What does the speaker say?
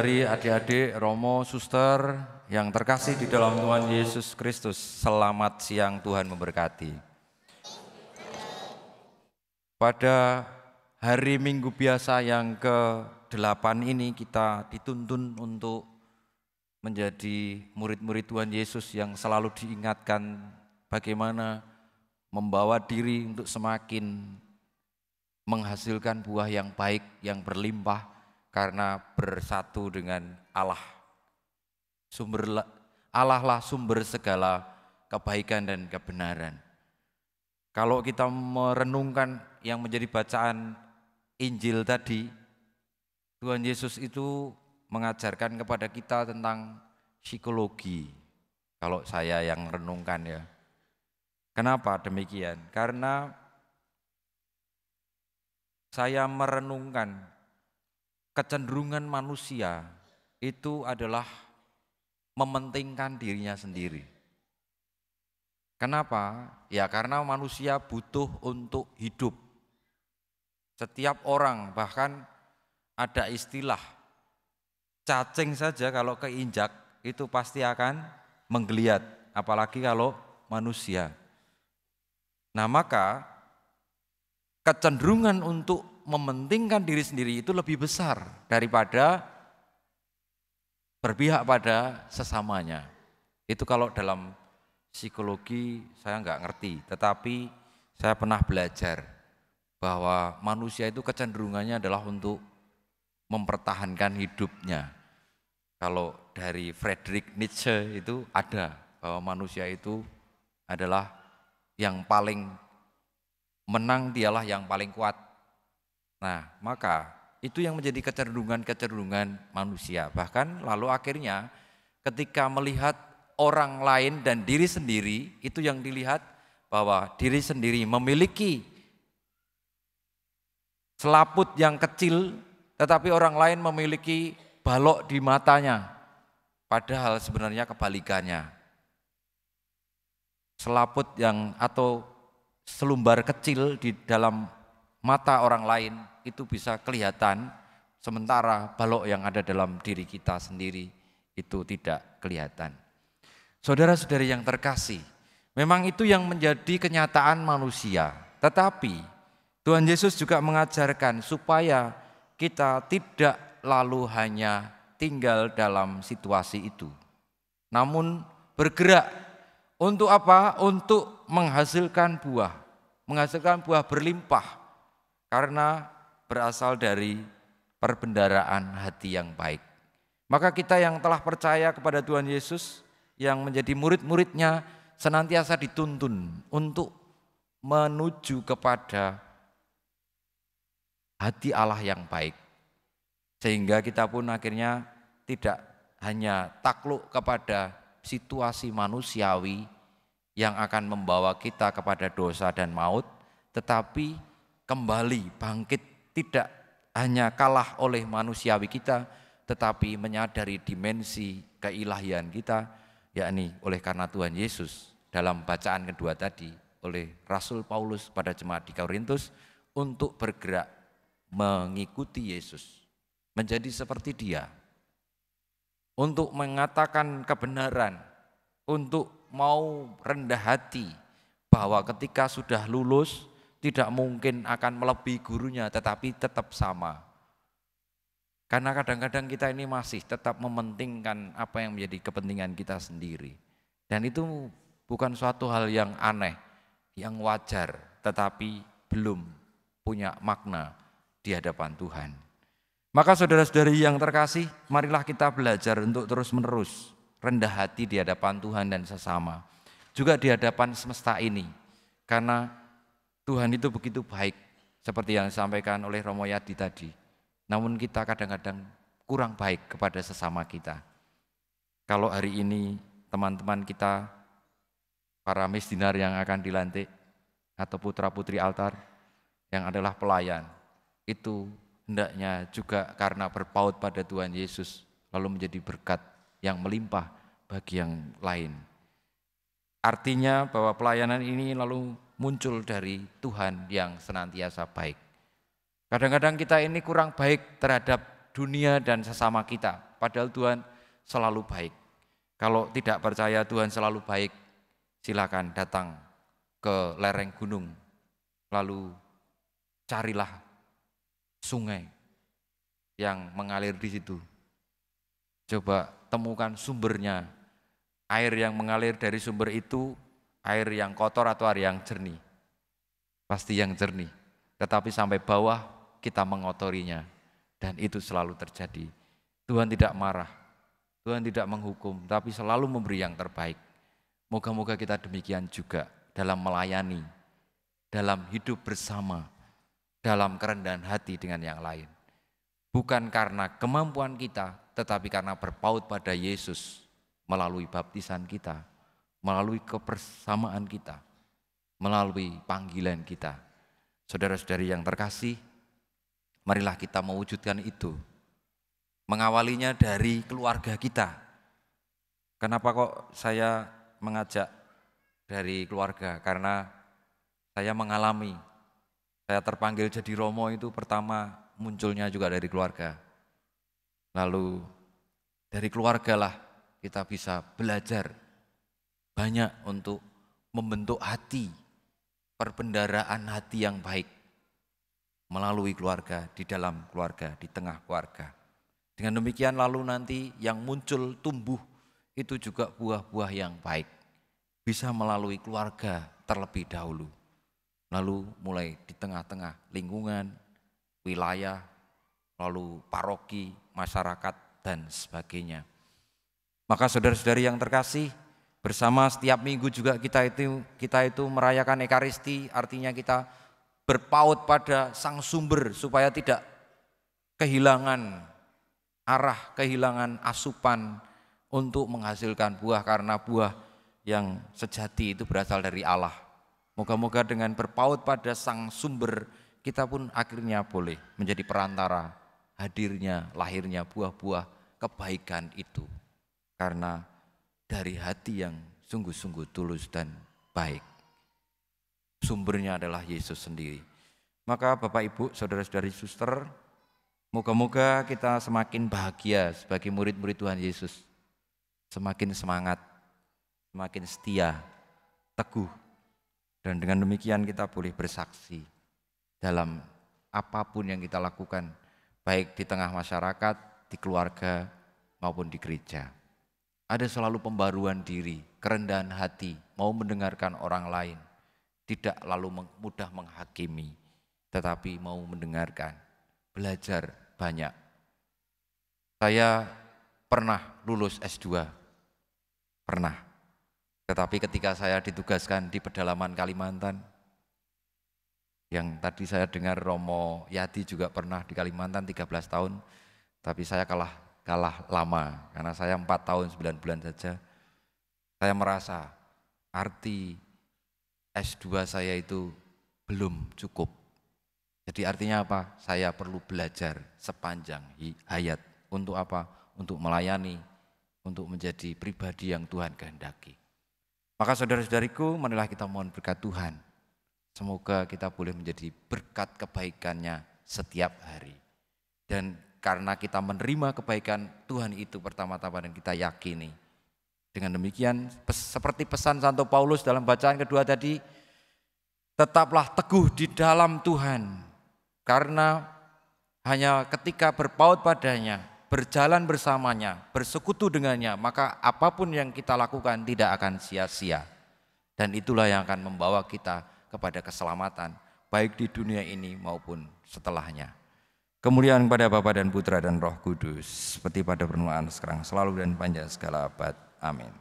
Dari adik-adik, Romo, Suster yang terkasih di dalam Tuhan Yesus Kristus, selamat siang, Tuhan memberkati. Pada hari Minggu biasa yang ke-8 ini kita dituntun untuk menjadi murid-murid Tuhan Yesus yang selalu diingatkan bagaimana membawa diri untuk semakin menghasilkan buah yang baik, yang berlimpah karena bersatu dengan Allah. Allah lah sumber segala kebaikan dan kebenaran. Kalau kita merenungkan yang menjadi bacaan Injil tadi, Tuhan Yesus itu mengajarkan kepada kita tentang psikologi. Kalau saya yang renungkan ya. Kenapa demikian? Karena saya merenungkan kecenderungan manusia itu adalah mementingkan dirinya sendiri. Kenapa? Ya karena manusia butuh untuk hidup. Setiap orang, bahkan ada istilah cacing saja kalau keinjak itu pasti akan menggeliat, apalagi kalau manusia. Nah maka kecenderungan untuk mementingkan diri sendiri itu lebih besar daripada berpihak pada sesamanya. Itu kalau dalam psikologi saya nggak ngerti, tetapi saya pernah belajar bahwa manusia itu kecenderungannya adalah untuk mempertahankan hidupnya. Kalau dari Friedrich Nietzsche itu ada bahwa manusia itu adalah yang paling menang, dialah yang paling kuat. Nah, maka itu yang menjadi kecenderungan-kecenderungan manusia. Bahkan lalu akhirnya ketika melihat orang lain dan diri sendiri, itu yang dilihat bahwa diri sendiri memiliki selaput yang kecil, tetapi orang lain memiliki balok di matanya. Padahal sebenarnya kebalikannya. Selaput yang atau selumbar kecil di dalam mata orang lain itu bisa kelihatan, sementara balok yang ada dalam diri kita sendiri itu tidak kelihatan. Saudara-saudari yang terkasih, memang itu yang menjadi kenyataan manusia. Tetapi Tuhan Yesus juga mengajarkan supaya kita tidak lalu hanya tinggal dalam situasi itu, namun bergerak untuk apa? Untuk menghasilkan buah berlimpah. Karena berasal dari perbendaharaan hati yang baik. Maka kita yang telah percaya kepada Tuhan Yesus, yang menjadi murid-muridnya, senantiasa dituntun untuk menuju kepada hati Allah yang baik. Sehingga kita pun akhirnya tidak hanya takluk kepada situasi manusiawi yang akan membawa kita kepada dosa dan maut, tetapi kembali bangkit, tidak hanya kalah oleh manusiawi kita, tetapi menyadari dimensi keilahian kita, yakni oleh karena Tuhan Yesus dalam bacaan kedua tadi oleh Rasul Paulus pada jemaat di Korintus untuk bergerak mengikuti Yesus, menjadi seperti Dia, untuk mengatakan kebenaran, untuk mau rendah hati bahwa ketika sudah lulus tidak mungkin akan melebihi gurunya, tetapi tetap sama. Karena kadang-kadang kita ini masih tetap mementingkan apa yang menjadi kepentingan kita sendiri. Dan itu bukan suatu hal yang aneh, yang wajar, tetapi belum punya makna di hadapan Tuhan. Maka saudara-saudari yang terkasih, marilah kita belajar untuk terus-menerus rendah hati di hadapan Tuhan dan sesama. Juga di hadapan semesta ini. Karena Tuhan itu begitu baik, seperti yang disampaikan oleh Romo Yadi tadi. Namun kita kadang-kadang kurang baik kepada sesama kita. Kalau hari ini teman-teman kita, para misdinar yang akan dilantik, atau putra-putri altar yang adalah pelayan, itu hendaknya juga karena berpaut pada Tuhan Yesus, lalu menjadi berkat yang melimpah bagi yang lain. Artinya bahwa pelayanan ini lalu muncul dari Tuhan yang senantiasa baik. Kadang-kadang kita ini kurang baik terhadap dunia dan sesama kita. padahal Tuhan selalu baik. Kalau tidak percaya Tuhan selalu baik, silakan datang ke lereng gunung, lalu carilah sungai yang mengalir di situ. Coba temukan sumbernya, air yang mengalir dari sumber itu, air yang kotor atau air yang jernih. Pasti yang jernih, tetapi sampai bawah kita mengotorinya, dan itu selalu terjadi. Tuhan tidak marah, Tuhan tidak menghukum, tapi selalu memberi yang terbaik. Moga-moga kita demikian juga dalam melayani, dalam hidup bersama, dalam kerendahan hati dengan yang lain. Bukan karena kemampuan kita, tetapi karena berpaut pada Yesus melalui baptisan kita, melalui kebersamaan kita, melalui panggilan kita. Saudara-saudari yang terkasih, marilah kita mewujudkan itu. Mengawalinya dari keluarga kita. Kenapa kok saya mengajak dari keluarga? Karena saya mengalami, saya terpanggil jadi Romo itu pertama munculnya juga dari keluarga. Lalu dari keluarga lah kita bisa belajar banyak untuk membentuk hati, perbendaharaan hati yang baik melalui keluarga, di dalam keluarga, di tengah keluarga. Dengan demikian lalu nanti yang muncul tumbuh itu juga buah-buah yang baik. Bisa melalui keluarga terlebih dahulu. Lalu mulai di tengah-tengah lingkungan, wilayah, lalu paroki, masyarakat, dan sebagainya. Maka saudara-saudari yang terkasih, bersama setiap minggu juga kita itu merayakan Ekaristi, artinya kita berpaut pada Sang Sumber supaya tidak kehilangan arah, kehilangan asupan untuk menghasilkan buah, karena buah yang sejati itu berasal dari Allah. Moga-moga dengan berpaut pada Sang Sumber, kita pun akhirnya boleh menjadi perantara hadirnya, lahirnya buah-buah kebaikan itu. Karena dari hati yang sungguh-sungguh tulus dan baik. Sumbernya adalah Yesus sendiri. Maka Bapak Ibu, saudara-saudari suster, moga-moga kita semakin bahagia sebagai murid-murid Tuhan Yesus. Semakin semangat, semakin setia, teguh. Dan dengan demikian kita boleh bersaksi dalam apapun yang kita lakukan, baik di tengah masyarakat, di keluarga, maupun di gereja. Ada selalu pembaruan diri, kerendahan hati, mau mendengarkan orang lain, tidak lalu mudah menghakimi, tetapi mau mendengarkan, belajar banyak. Saya pernah lulus S2, pernah. Tetapi ketika saya ditugaskan di pedalaman Kalimantan, yang tadi saya dengar Romo Yadi juga pernah di Kalimantan 13 tahun, tapi saya kalah lama, karena saya 4 tahun 9 bulan saja. Saya merasa arti S2 saya itu belum cukup. Jadi artinya apa? Saya perlu belajar sepanjang hayat. Untuk apa? Untuk melayani, untuk menjadi pribadi yang Tuhan kehendaki. Maka saudara-saudariku, marilah kita mohon berkat Tuhan. Semoga kita boleh menjadi berkat kebaikannya setiap hari. Dan karena kita menerima kebaikan Tuhan itu pertama-tama dan kita yakini. Dengan demikian, seperti pesan Santo Paulus dalam bacaan kedua tadi, tetaplah teguh di dalam Tuhan. Karena hanya ketika berpaut padanya, berjalan bersamanya, bersekutu dengannya, maka apapun yang kita lakukan tidak akan sia-sia. Dan itulah yang akan membawa kita kepada keselamatan, baik di dunia ini maupun setelahnya. Kemuliaan kepada Bapa dan Putra dan Roh Kudus, seperti pada permulaan sekarang, selalu dan panjang segala abad. Amin.